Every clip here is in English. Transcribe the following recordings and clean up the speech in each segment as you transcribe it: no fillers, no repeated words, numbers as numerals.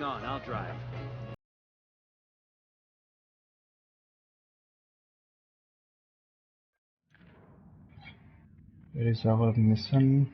hang on, I'll drive. Where is our mission?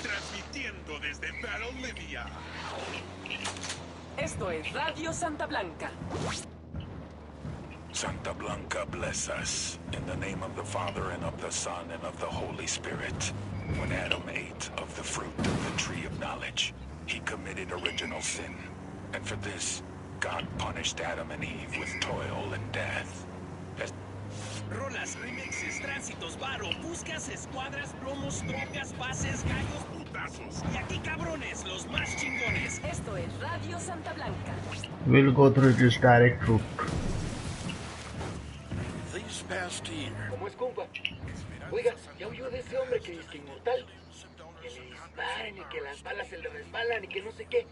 Transmitiendo desde Bolivia. Esto es Radio Santa Blanca. Santa Blanca bless us, in the name of the Father, and of the Son, and of the Holy Spirit. When Adam ate of the fruit of the tree of knowledge, he committed original sin. And for this, God punished Adam and Eve with toil and death. Rolas, remixes, tránsitos, varo, buscas, escuadras, promos, trocas, pases, gallos, putazos. Y aquí, cabrones, los más chingones. Esto es Radio Santa Blanca. We'll go through this direct route. This past year. ¿Cómo es, compa? Oiga, ¿ya oyó de ese hombre que es inmortal? Que le disparan y que las balas se le resbalan y que no sé qué.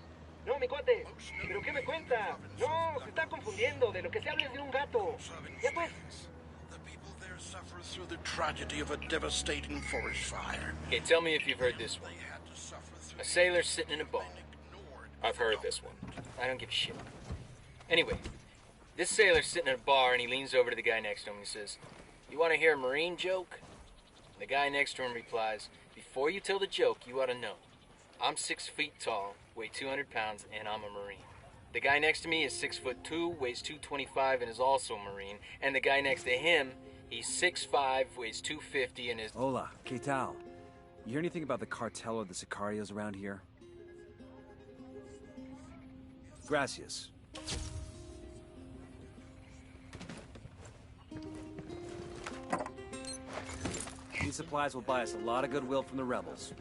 No, mi cuate, ¿pero qué me cuenta? No, se está confundiendo. De lo que se habla es de un gato. Ya pues. Suffer through the tragedy of a devastating forest fire. Okay, tell me if you've heard this one. A sailor sitting in a bar. I've heard this one. I don't give a shit. Anyway, this sailor's sitting in a bar and he leans over to the guy next to him and he says, "You want to hear a Marine joke?" And the guy next to him replies, "Before you tell the joke, you ought to know. I'm 6 feet tall, weigh 200 pounds, and I'm a Marine. The guy next to me is 6'2", weighs 225, and is also a Marine. And the guy next to him, he's 6'5", weighs 250, and is..." Hola, ¿qué tal? You hear anything about the cartel or the sicarios around here? Gracias. These supplies will buy us a lot of goodwill from the rebels.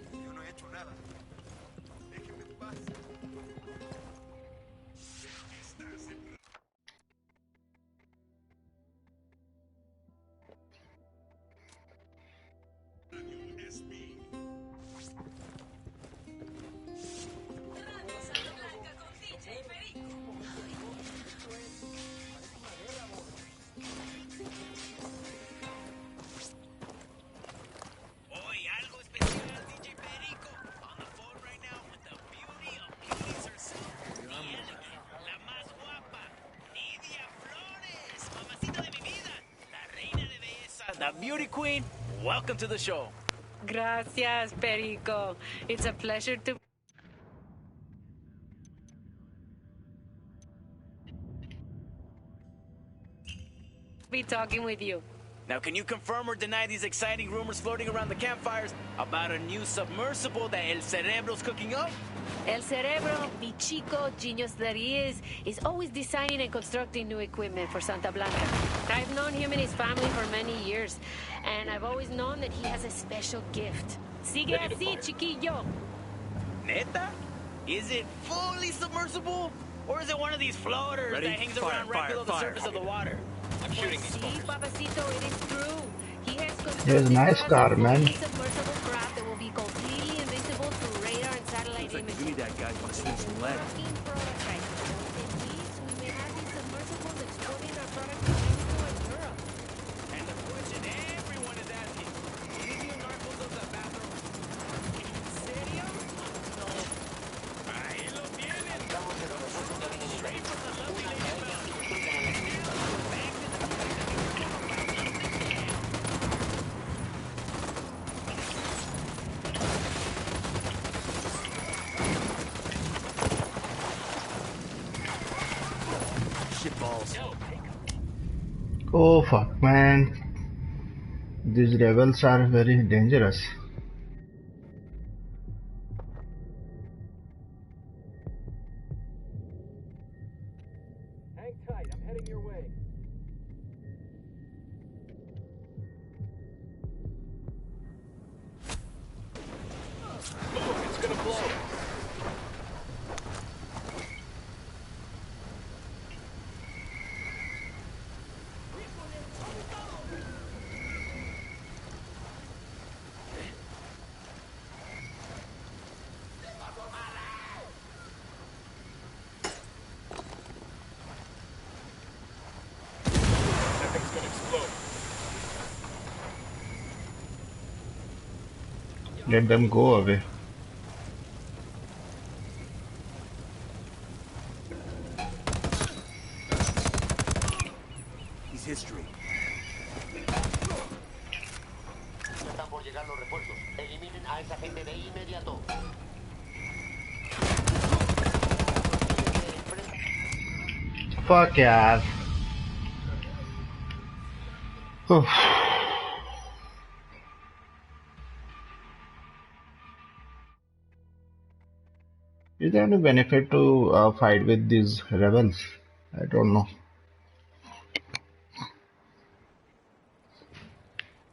The beauty queen, welcome to the show. Gracias, Perico. It's a pleasure to be talking with you. Now, can you confirm or deny these exciting rumors floating around the campfires about a new submersible that El Cerebro's cooking up? El Cerebro, mi chico genius that he is always designing and constructing new equipment for Santa Blanca. I've known him and his family for many years, and I've always known that he has a special gift. Sigue así, chiquillo. Neta? Is it fully submersible? Or is it one of these floaters that hangs around right below the surface of the water? I'm shooting these Sí, fuckers. papacito, it is true. He has constructed He has a nice car, man. submersible craft that will be completely invisible to radar and satellite Looks like images. you need that guy want to see some lead. Working prototype. In these, we may have these submersibles exporting our product to Mexico and Europe. And the question everyone is asking, ¿is you narcos of the bathroom? ¿En serio? No. Ahí lo tienen. Oh fuck, man. These rebels are very dangerous. Hang tight, I'm heading your way. Look, it's gonna blow. That thing's gonna explode. Let them go away. He's history. Están por llegar los refuerzos. Eliminen a esa gente de inmediato. Fuck यार. Oof. Is there any benefit to fight with these rebels? I don't know.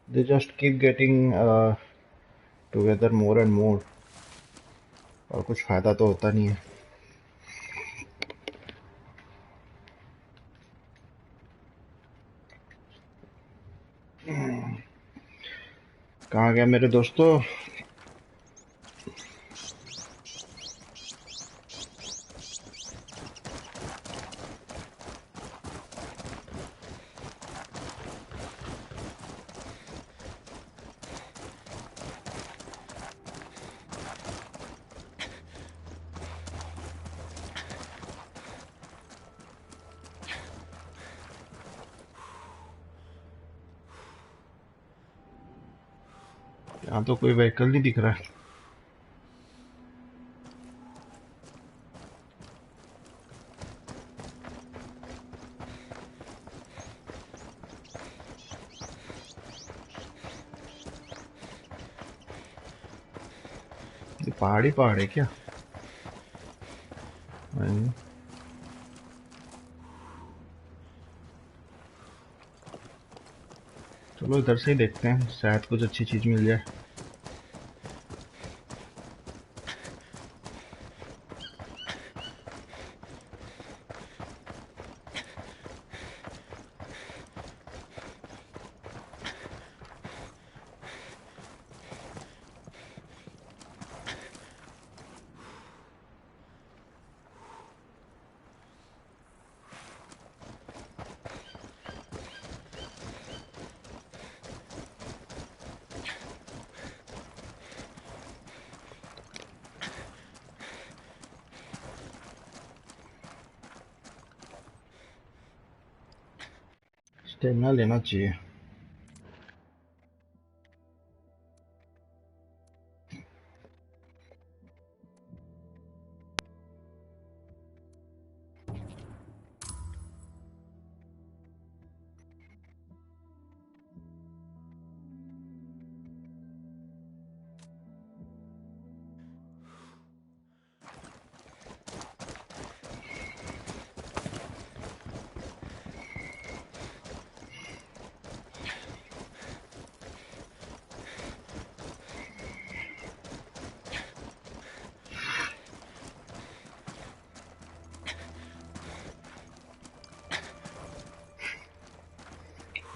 They just keep getting together more and more. और कुछ फायदा तो होता नहीं है. कहाँ गया मेरे दोस्तों? यहाँ तो कोई व्हीकल नहीं दिख रहा है. ये पहाड़ है क्या? नहीं. चलो इधर से ही देखते हैं, शायद कुछ अच्छी चीज मिल जाए. स्टेमिना लेना चाहिए.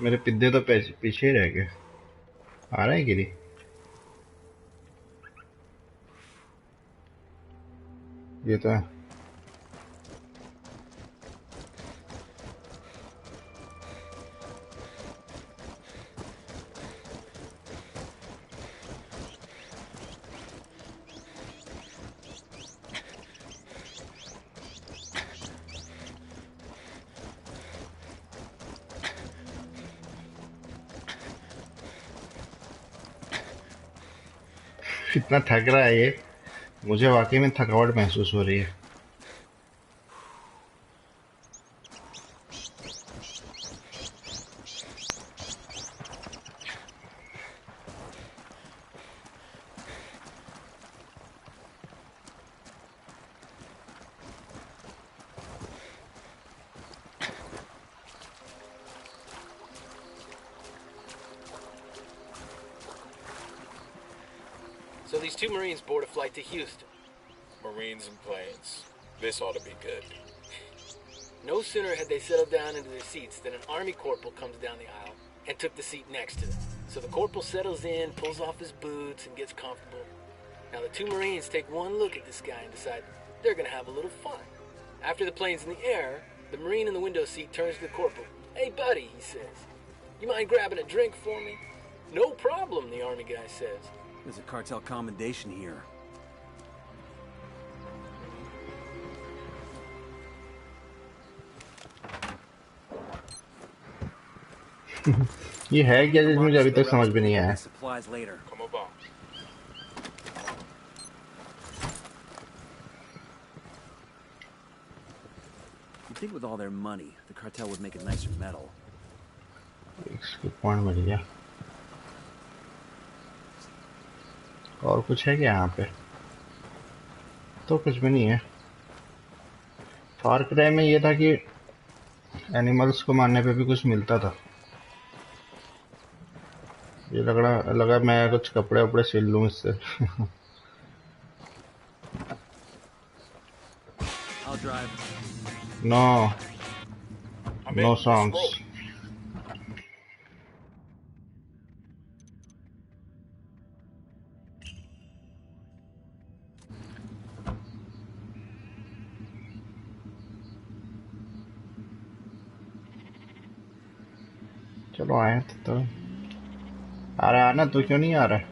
मेरे पिद्दे तो पीछे ही रह गए. आ रहा है गिरी? ये तो है. इतना थक रहा है ये, मुझे वाकई में थकावट महसूस हो रही है. So these two Marines board a flight to Houston. Marines and planes. This ought to be good. No sooner had they settled down into their seats than an Army corporal comes down the aisle and took the seat next to them. So the corporal settles in, pulls off his boots, and gets comfortable. Now the two Marines take one look at this guy and decide they're going to have a little fun. After the plane's in the air, the Marine in the window seat turns to the corporal. "Hey, buddy," he says. "You mind grabbing a drink for me?" "No problem," the Army guy says. There's a cartel commendation here. ये है क्या जिसमें मुझे अभी तक समझ में नहीं आया? Supplies later. Come on. You'd think with all their money, the cartel would make a nicer metal. इसके पॉइंट मिल गया। और कुछ है क्या यहाँ पे? तो कुछ भी नहीं है। फार क्राई में ये था कि एनिमल्स को मारने पे भी कुछ मिलता था। ये लगा मैं कुछ कपड़े वपड़े सिल लूं इससे। No songs. चलो आए तो आ रहा है ना, तो क्यों नहीं आ रहा है?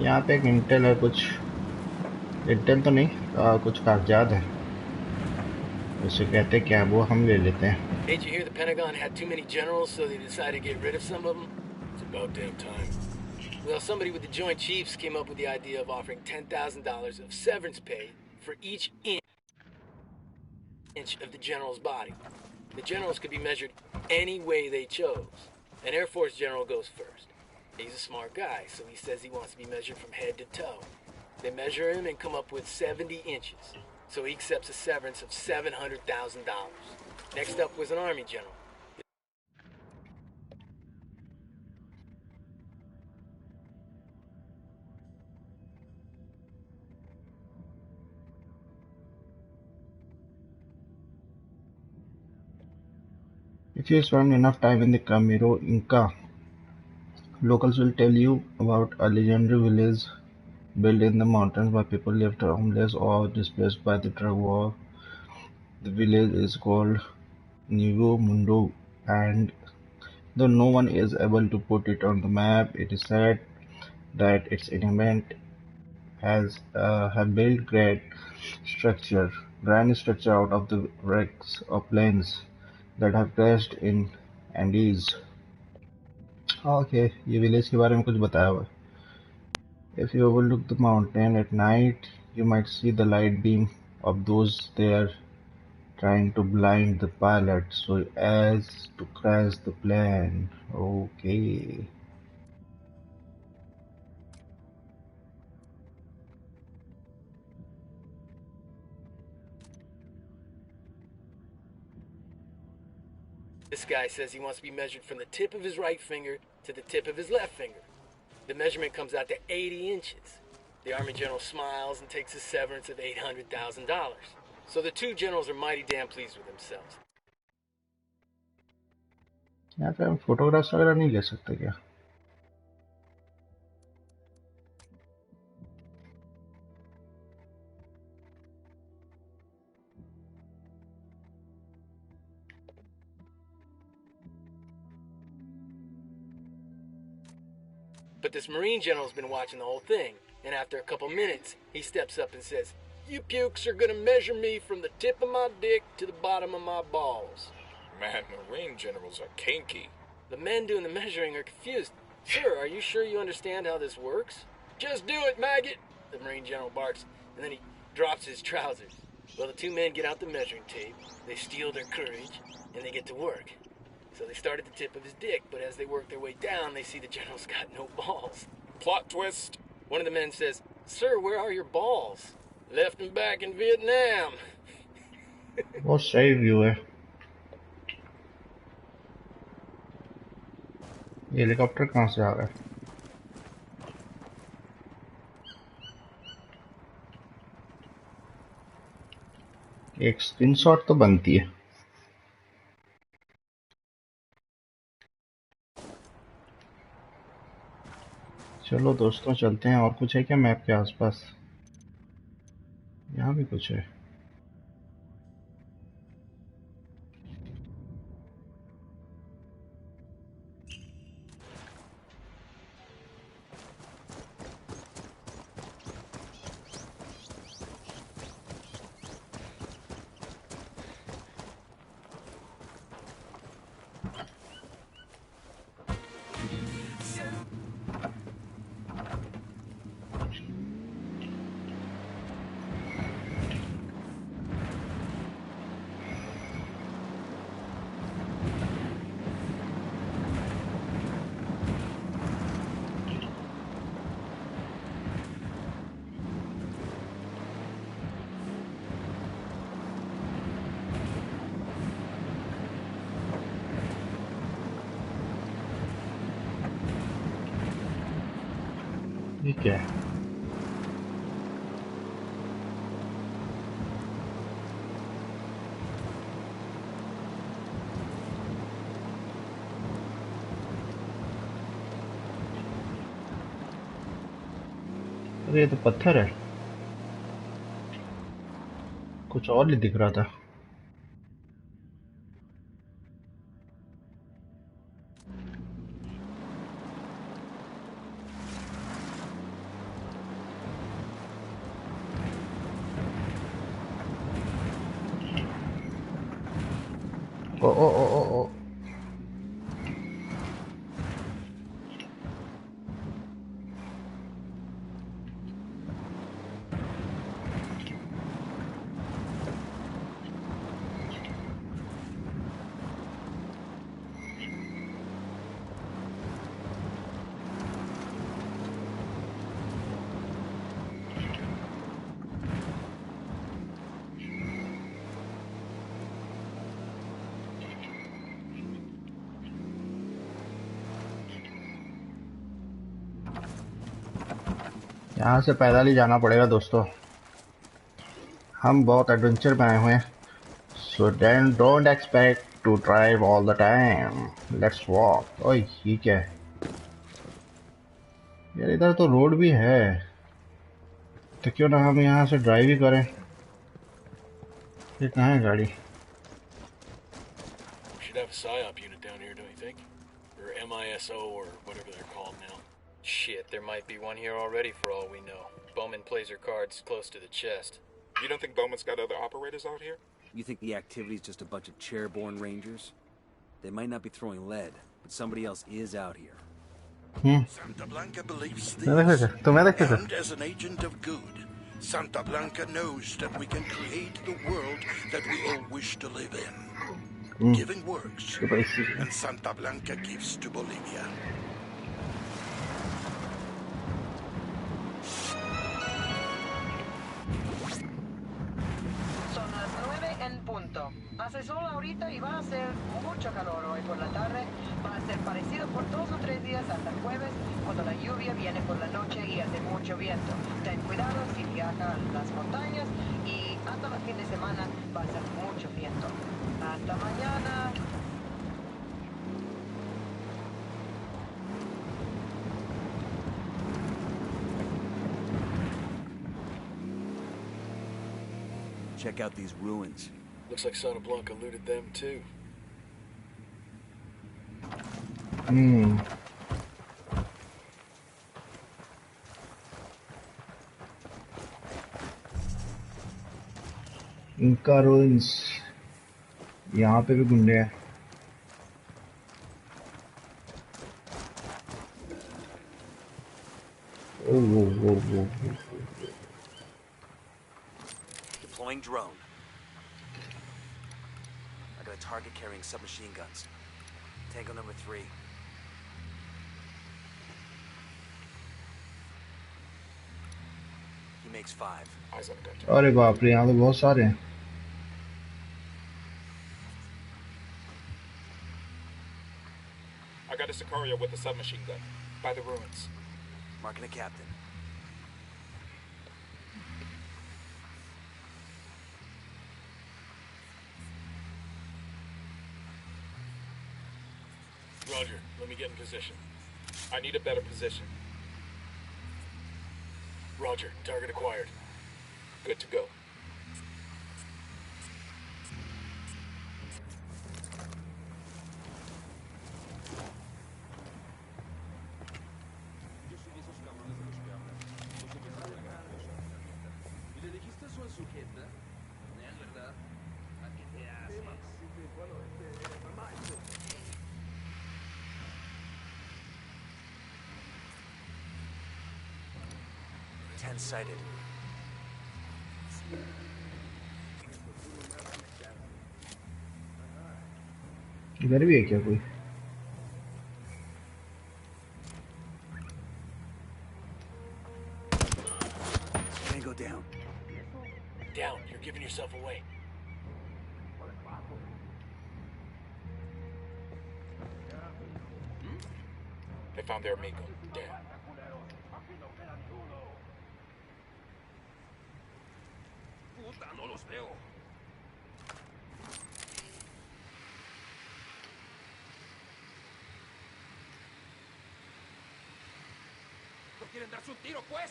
यहाँ पे एक इंटेल है, कुछ इंटेल तो नहीं, कुछ कागजात है, उसे कहते क्या, वो हम ले लेते हैं। Did you hear the Pentagon had too many generals, so they decided to get rid of some of them? It's about damn time. Well, somebody with the Joint Chiefs came up with the idea of offering $10,000 of severance pay for each inch of the general's body. The generals could be measured any way they chose. An Air Force general goes first. He's a smart guy, so he says he wants to be measured from head to toe. They measure him and come up with 70 inches. So he accepts a severance of $700,000. Next up was an Army general. If you spend enough time in the Camiro Inca, locals will tell you about a legendary village built in the mountains by people left homeless or displaced by the drug war. The village is called Nuevo Mundo, and though no one is able to put it on the map, it is said that its inhabitants have built grand structure out of the wrecks of planes that have crashed in Andes. Okay, ये village के बारे में कुछ बताया हुआ है. If you overlook the mountain at night, you might see the light beam of those there trying to blind the pilot so as to crash the plane. Okay. This guy says he wants to be measured from the tip of his right finger to the tip of his left finger. The measurement comes out to 80 inches. The Army general smiles and takes a severance of $800,000. So the two generals are mighty damn pleased with themselves. यहाँ पे हम photographs वगैरह नहीं ले सकते क्या? But this Marine general's been watching the whole thing, and after a couple minutes, he steps up and says, "You pukes are gonna measure me from the tip of my dick to the bottom of my balls." Man, Marine generals are kinky. The men doing the measuring are confused. "Sir, are you sure you understand how this works?" "Just do it, maggot," the Marine general barks, and then he drops his trousers. Well, the two men get out the measuring tape, they steel their courage, and they get to work. So they start at the tip of his dick, but as they work their way down, they see the general's got no balls. Plot twist. One of the men says, "Sir, where are your balls?" "Left them back in Vietnam." बहुत सही view है. ये helicopter कहाँ से आ रहा है? एक screenshot तो बनती है. चलो दोस्तों चलते हैं. और कुछ है क्या मैप के आसपास? यहाँ भी कुछ है. ये क्या है? अरे ये तो पत्थर है. कुछ और ही दिख रहा था. ओ ओ ओ ओ ओ. यहाँ से पैदल ही जाना पड़ेगा दोस्तों. हम बहुत एडवेंचर में आए हुए हैं. So then don't expect to drive all the time. Let's walk. ओए ये क्या है यार? इधर तो रोड भी है, तो क्यों ना हम यहाँ से ड्राइव ही करें. ये कहाँ है गाड़ी? We should have a PSYOP unit down here, don't you think? Or MISO or whatever they're called now. Shit, there might be one here already for all we know. Bowman plays her cards close to the chest. You don't think Bowman's got other operators out here? You think the activity's just a bunch of chairborne rangers? They might not be throwing lead, but somebody else is out here. Santa Blanca believes this. And as an agent of good, Santa Blanca knows that we can create the world that we all wish to live in. Giving works, and Santa Blanca gives to Bolivia. Son las 9 en punto. Hace sol ahorita y va a ser mucho calor hoy por la tarde. Va a ser parecido por 2 o 3 días hasta el jueves, cuando la lluvia viene por la noche y hace mucho viento. Ten cuidado si viaja a las montañas y hasta el fin de semana va a ser mucho viento. Hasta mañana. Check out these ruins. Looks like Santa Blanca looted them too. इनका ruins. यहाँ पे भी गुंडे हैं. Oh. Deploying drone. I got a target carrying submachine guns. Tango number 3. He makes 5. Eyes on gun. अरे बाप रे, यहाँ तो बहुत सारे हैं. I got a Sicario with a submachine gun by the ruins. Marking a captain. Roger, let me get in position. I need a better position. Roger, target acquired. Good to go. Sighted. इधर भी है क्या कोई? Tango down. Down. You're giving yourself away. They found their amigo. Damn. No los veo. ¿No quieren darse un tiro, pues?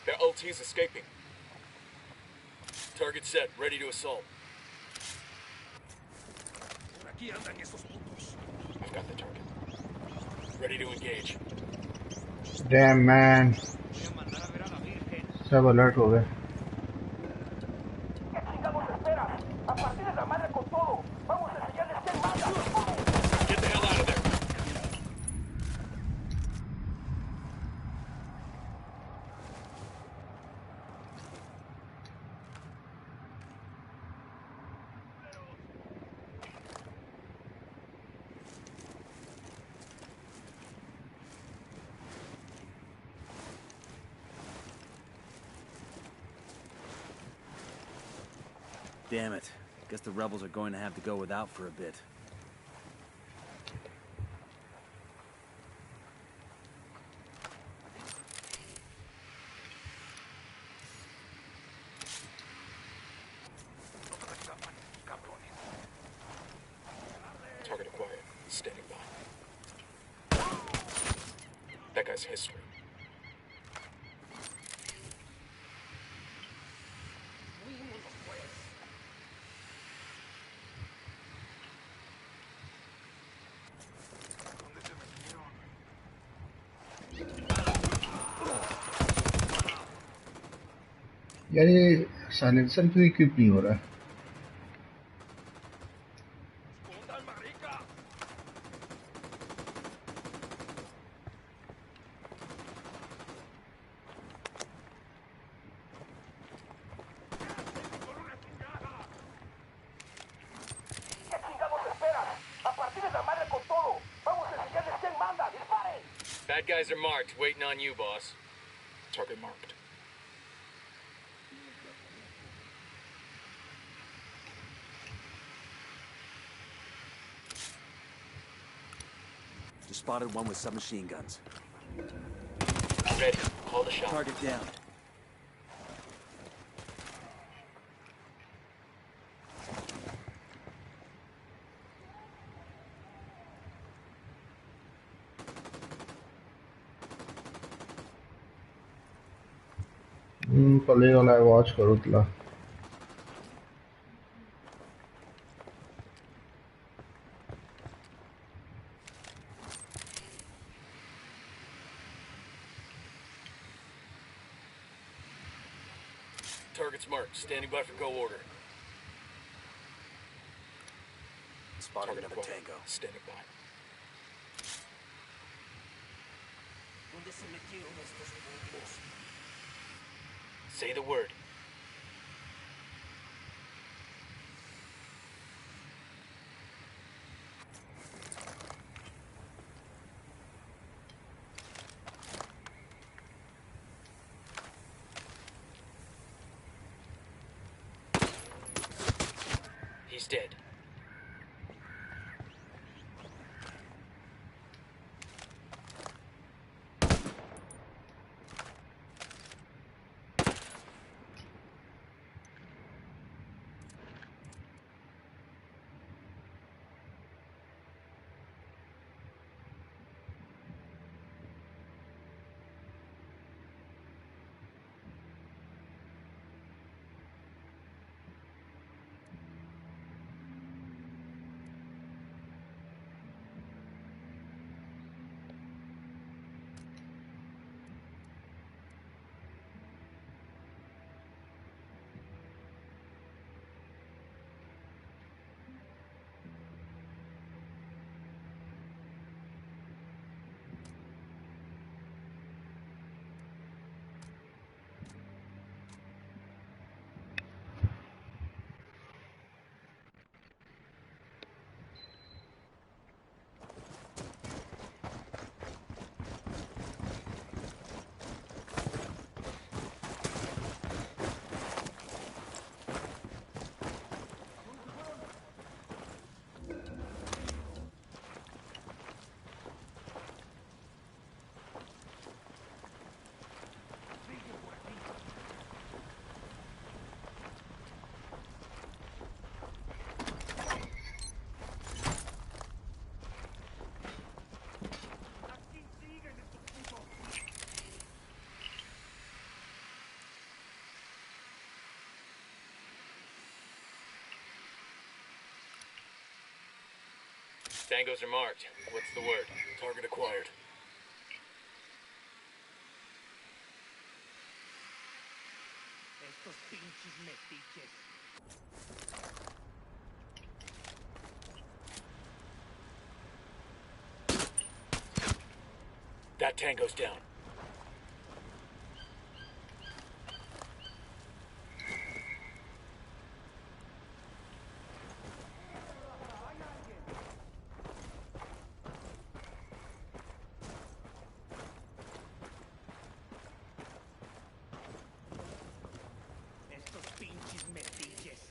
Their LT's escaping. Target set, ready to assault. Por aquí andan esos putos. I've got the target. Ready to engage. Damn man. सब alert हो गए. Get the hell out of there. Damn it. Guess the rebels are going to have to go without for a bit. Target acquired. Standing by. That guy's history. यार ये silencer क्यों equip नहीं हो रहा है? Bad guys are marked, waiting on you, boss. Target marked. Just spotted one with submachine guns. Ready. Call the shot. Target down. पले वाला watch करो तला. Target's marked. Standing by for go order. Spotted Target another acquired. tango. Standing by. Say the word. He's dead. Tangos are marked. What's the word? Target acquired. Estos pinches metiches. That tango's down. Estos pinches metiches.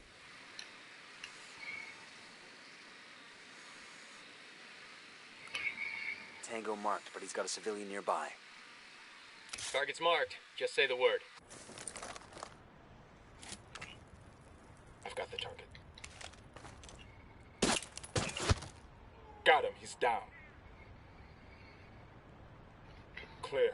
Tango marked, but he's got a civilian nearby. Target's marked. Just say the word. I've got the target. Got him. He's down. Clear.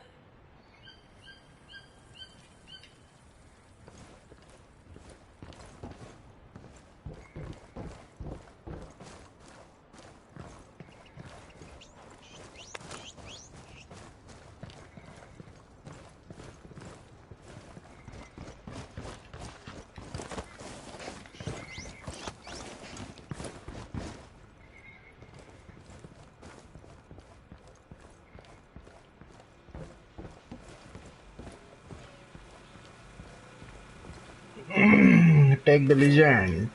Take the legend.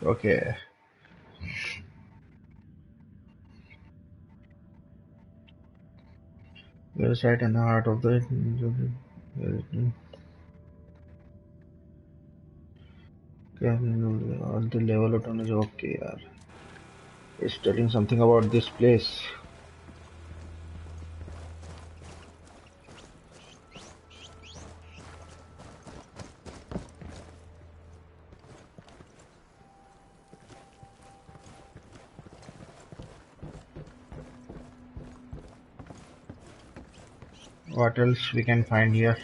Okay. We're set in the heart of the the level of is okay, yaar. It's telling something about this place. What else we can find here?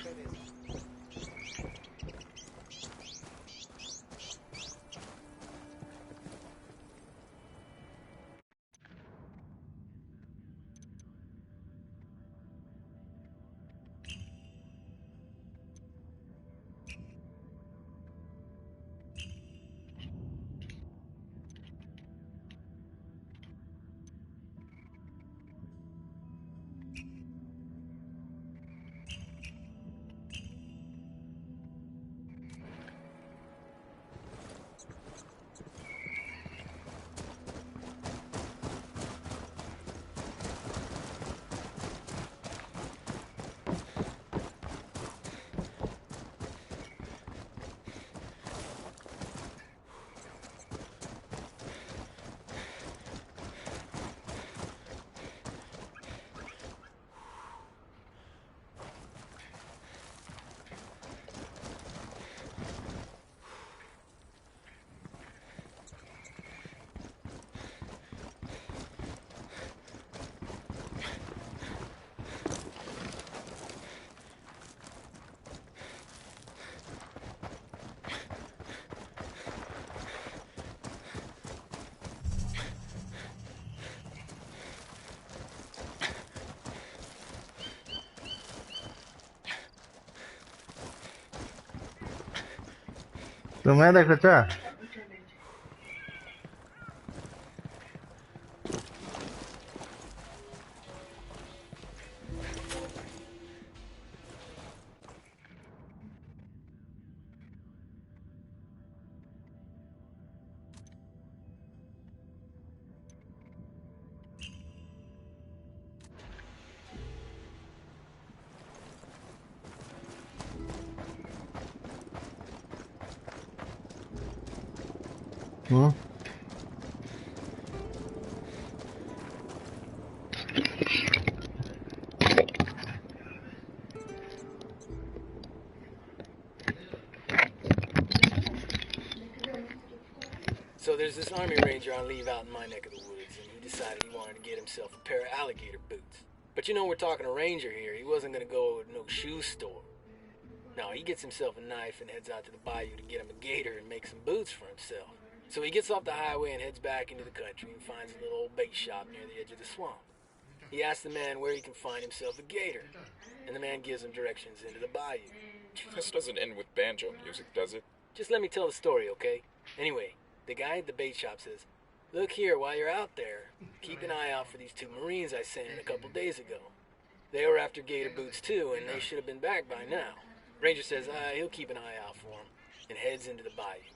तुम्हें देखो चा So there's this army ranger on leave out in my neck of the woods, and he decided he wanted to get himself a pair of alligator boots. But you know, we're talking a ranger here. He wasn't going to go to no shoe store. No, he gets himself a knife and heads out to the bayou to get him a gator and make some boots for himself. So he gets off the highway and heads back into the country and finds a little old bait shop near the edge of the swamp. He asks the man where he can find himself a gator, and the man gives him directions into the bayou. This doesn't end with banjo music, does it? Just let me tell the story, okay? Anyway, the guy at the bait shop says, "Look here, while you're out there, keep an eye out for these two Marines I sent in a couple days ago. They were after gator boots too, and they should have been back by now." Ranger says he'll keep an eye out for him, and heads into the bayou.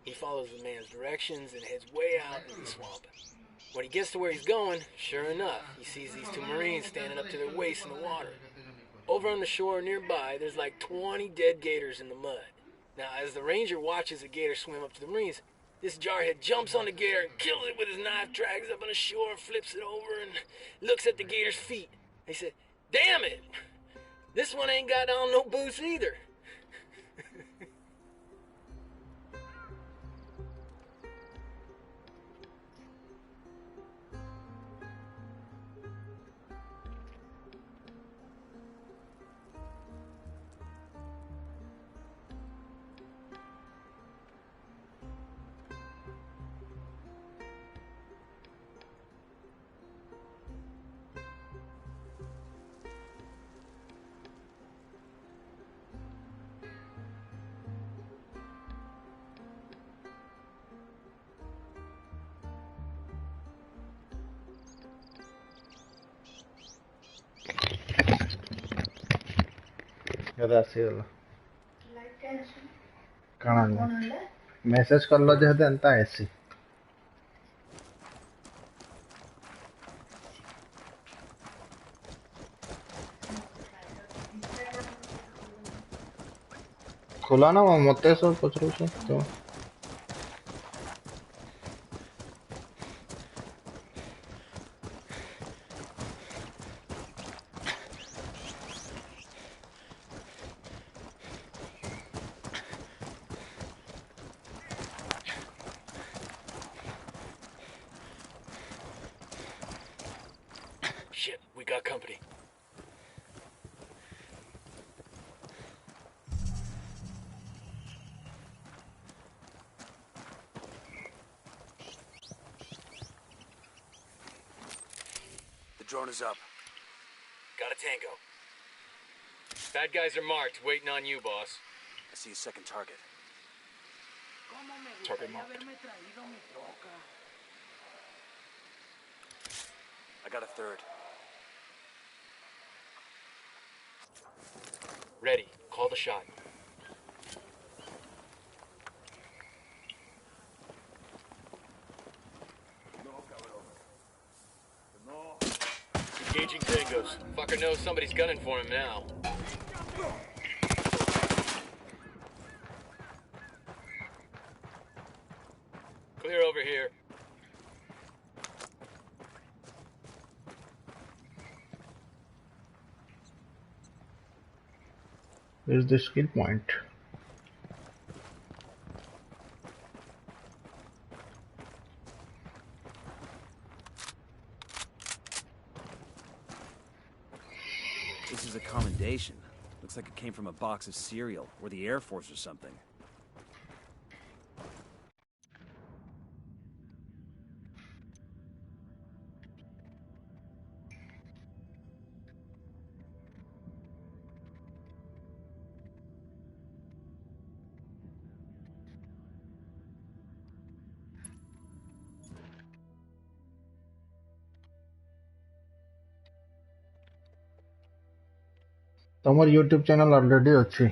He follows the man's directions and heads way out into the swamp. When he gets to where he's going, sure enough, he sees these two Marines standing up to their waists in the water. Over on the shore nearby, there's like 20 dead gators in the mud. Now, as the ranger watches the gator swim up to the Marines, this jarhead jumps on the gator and kills it with his knife, drags it up on the shore, flips it over, and looks at the gator's feet. He said, "Damn it! This one ain't got on no boots either." Message कर लो जहते एंता ऐसी खुला ना वो मोते सो कुछ रुसे तो Shit, we got company. The drone is up. Got a tango. Bad guys are marked, waiting on you, boss. I see a second target. Target marked. I got a third. Ready. Call the shot. Engaging tangos. Fucker knows somebody's gunning for him now. Clear over here. Where's the skill point? This is a commendation. Looks like it came from a box of cereal, or the Air Force or something. ତମର YouTube channel already ଅଛି।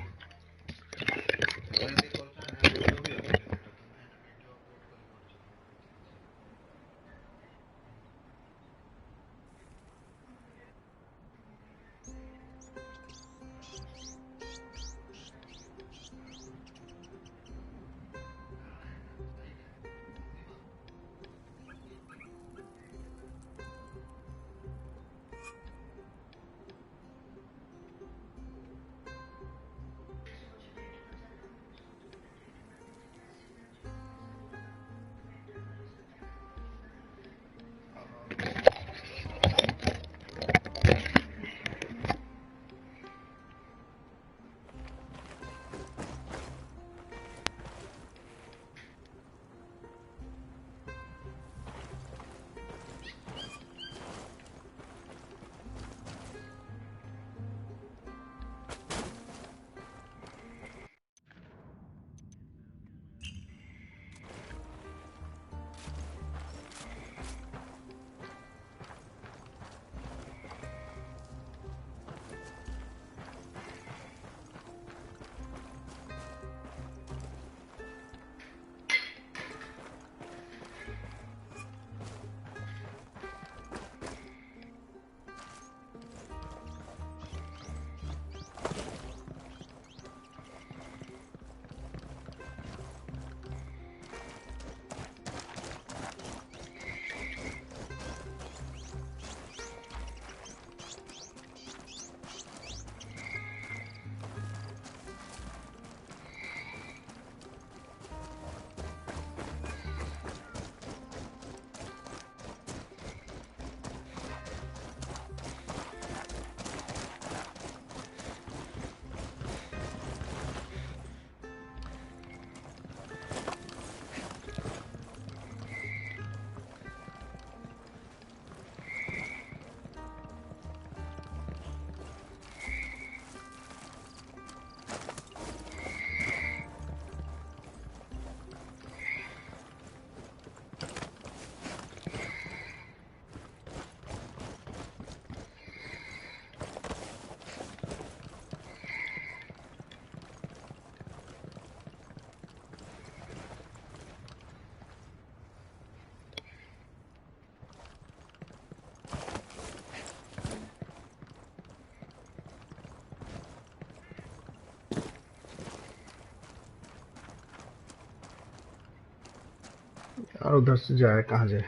यार उधर से जाए कहाँ जाए?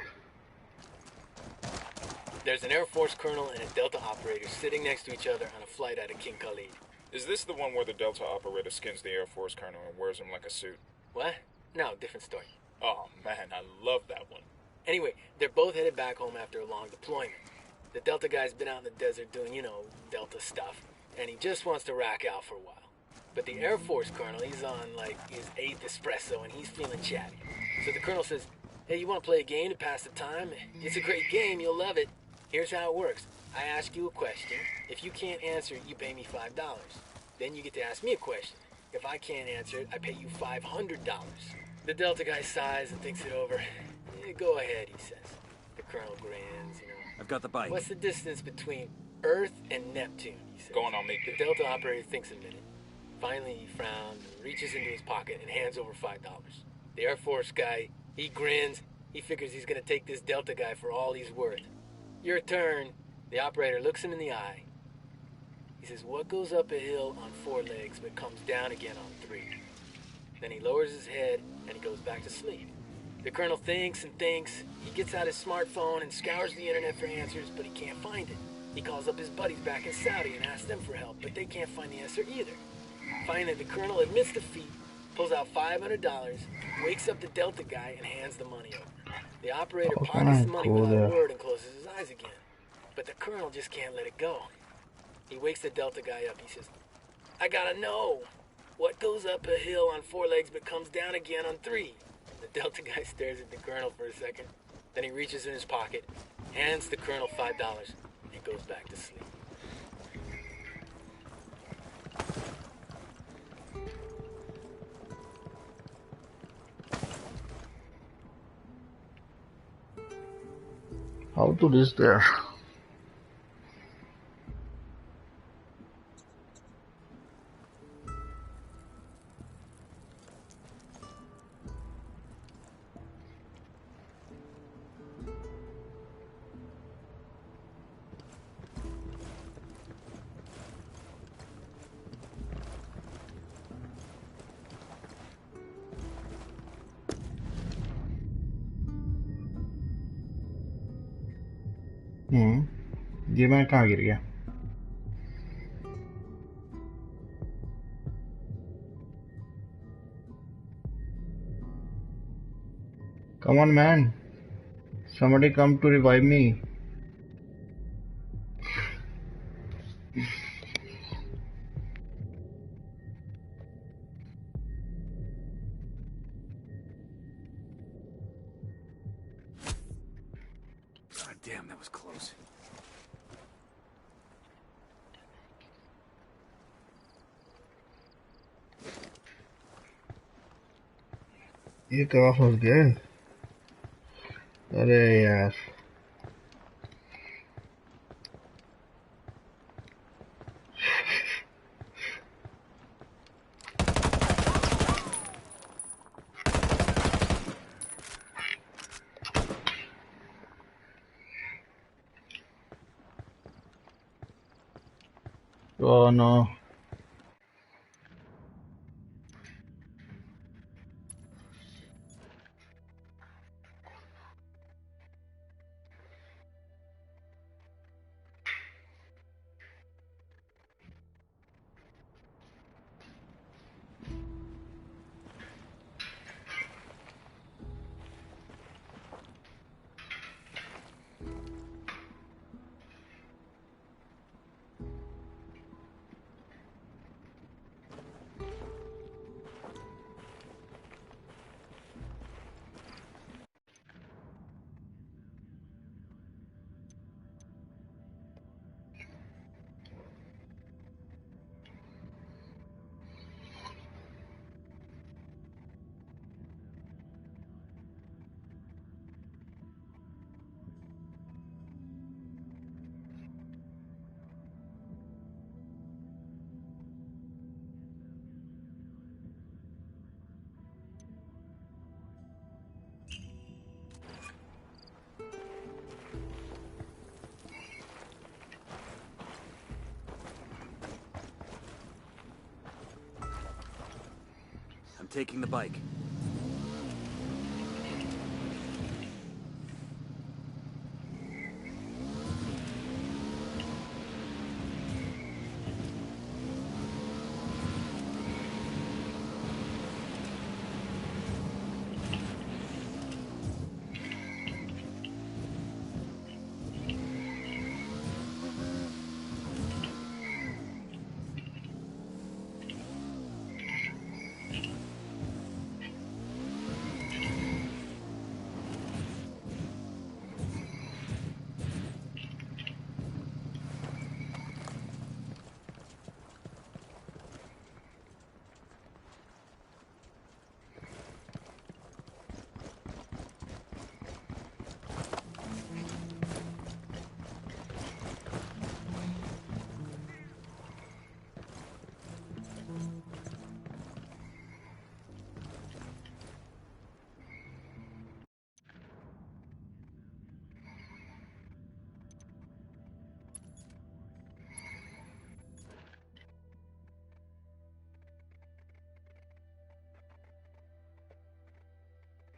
There's an Air Force colonel and a Delta operator sitting next to each other on a flight out of King Khalid. Is this the one where the Delta operator skins the Air Force colonel and wears him like a suit? What? No, different story. Oh man, I love that one. Anyway, they're both headed back home after a long deployment. The Delta guy's been out in the desert doing, Delta stuff, and he just wants to rack out for a while. But the Air Force colonel, he's on, his 8th espresso, and he's feeling chatty. So the colonel says, hey, you want to play a game to pass the time? It's a great game, you'll love it. Here's how it works. I ask you a question. If you can't answer it, you pay me $5. Then you get to ask me a question. If I can't answer it, I pay you $500. The Delta guy sighs and thinks it over. Go ahead, he says. The colonel grins, I've got the bike. What's the distance between Earth and Neptune, he says. Going on me. The Delta operator thinks a minute. Finally, he frowns, reaches into his pocket, and hands over $5. The Air Force guy, he grins. He figures he's gonna take this Delta guy for all he's worth. Your turn. The operator looks him in the eye. He says, what goes up a hill on 4 legs but comes down again on 3? Then he lowers his head and he goes back to sleep. The colonel thinks and thinks. He gets out his smartphone and scours the internet for answers, but he can't find it. He calls up his buddies back in Saudi and asks them for help, but they can't find the answer either. Finally, the colonel admits defeat, pulls out $500, wakes up the Delta guy, and hands the money over. The operator pockets the money without a word and closes his eyes again. But the colonel just can't let it go. He wakes the Delta guy up. He says, I gotta know. What goes up a hill on 4 legs but comes down again on 3? The Delta guy stares at the colonel for a second. Then he reaches in his pocket, hands the colonel $5, and goes back to sleep. How to reach there? ये मैं कहाँ गिर गया? Come on, man. Somebody come to revive me. God damn, that was close. ये कहाँ फंस गए? अरे यार. Oh no. I'm taking the bike.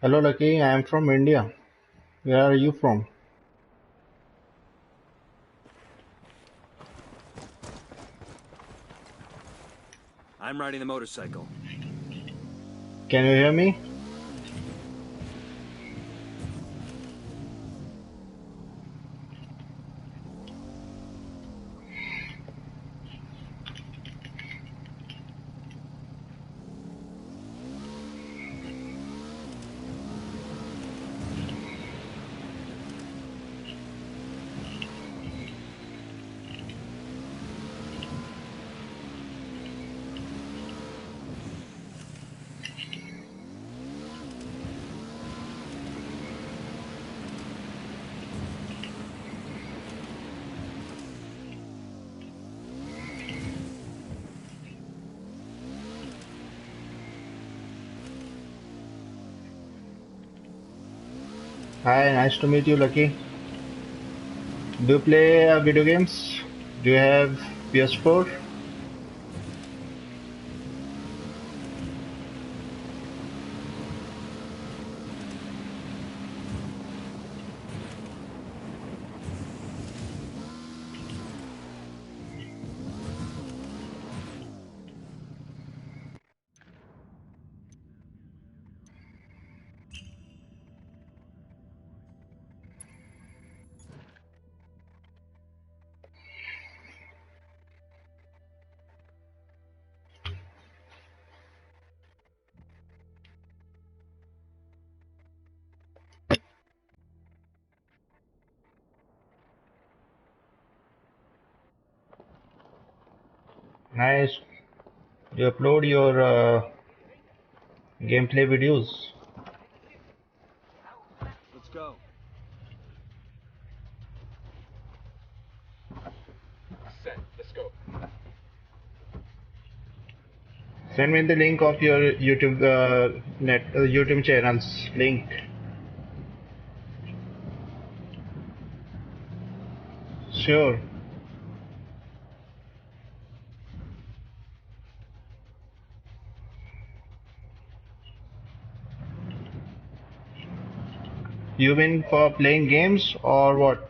Hello, Lucky. I am from India. Where are you from? I'm riding the motorcycle. Can you hear me? Hi, nice to meet you, Lucky. Do you play video games? Do you have PS4? Nice. You upload your gameplay videos. Let's go. Set. Let's go. Send me the link of your YouTube YouTube channel's link. Sure. You mean for playing games or what?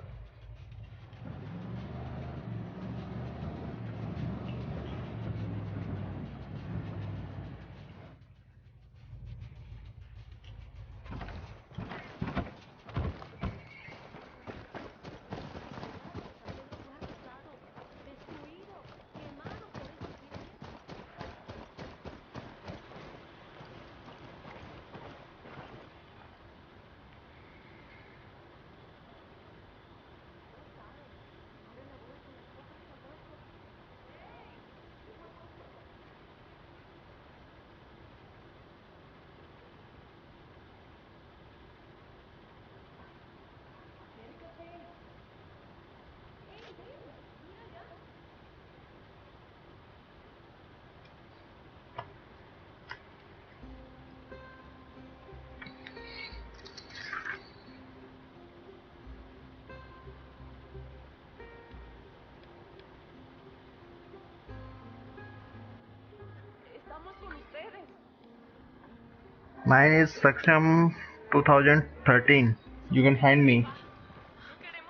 Mine is Saksham 2013. You can find me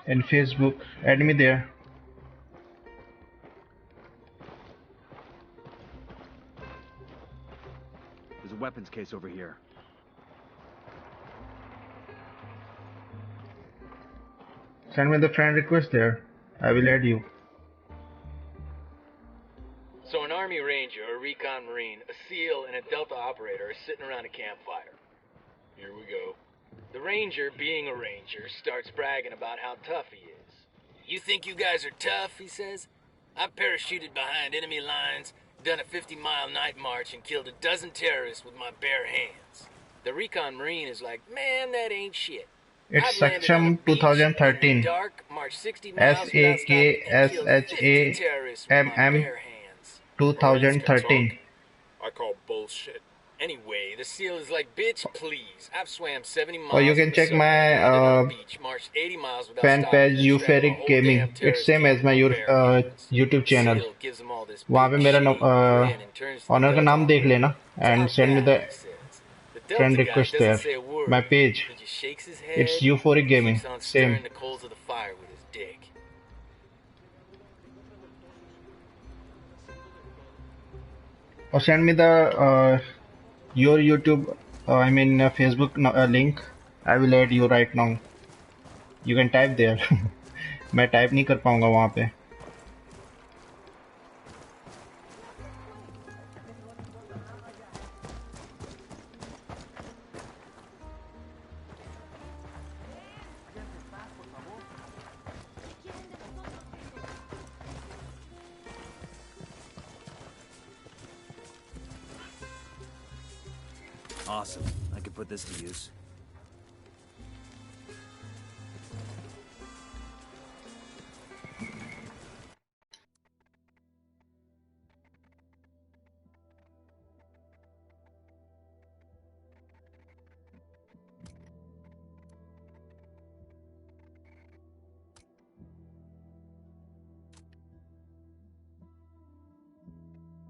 in Facebook. Add me there. There's a weapons case over here. Send me the friend request there. I will add you. So an Army Ranger, a Recon Marine, a SEAL, and a Delta operator are sitting around a campfire. Here we go. The Ranger, being a Ranger, starts bragging about how tough he is. You think you guys are tough, he says? I parachuted behind enemy lines, done a 50-mile night march, and killed a dozen terrorists with my bare hands. The Recon Marine is like, man, that ain't shit. It's Saksham 2013. SAKSHAMM 2013. I call bullshit. Anyway, the SEAL is like, bitch, please. I've swam 70 miles. Or you can check my fan page Euphoric Gaming. It's same as my YouTube channel. वहाँ पे मेरा honour का नाम देख लेना and send me the friend request there. My page. It's Euphoric Gaming. Same. Or send me the your YouTube, Facebook link. I will add you right now. You can type there. मैं type नहीं कर पाऊंगा वहाँ पे. Awesome. I could put this to use.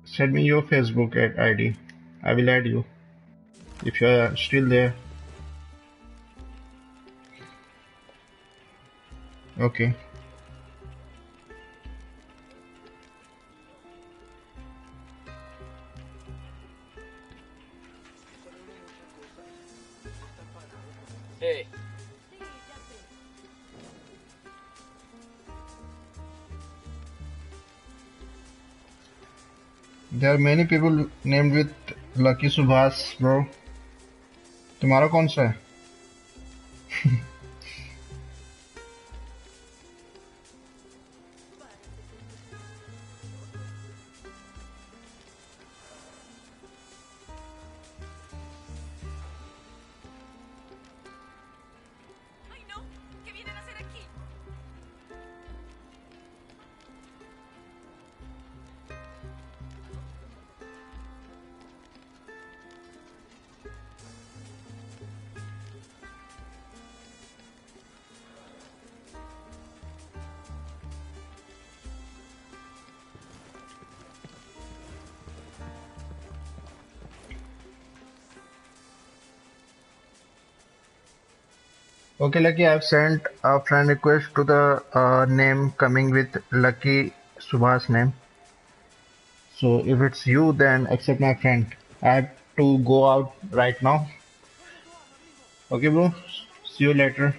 Send me your Facebook ID. I will add you. If you are still there. Okay. Hey. There are many people named with Lucky Subhas, bro. तुम्हारा कौन सा है? Okay, Lucky, I've sent a friend request to the name coming with Lucky Subha's name. So if it's you, then accept my friend. I have to go out right now. Okay, bro. See you later.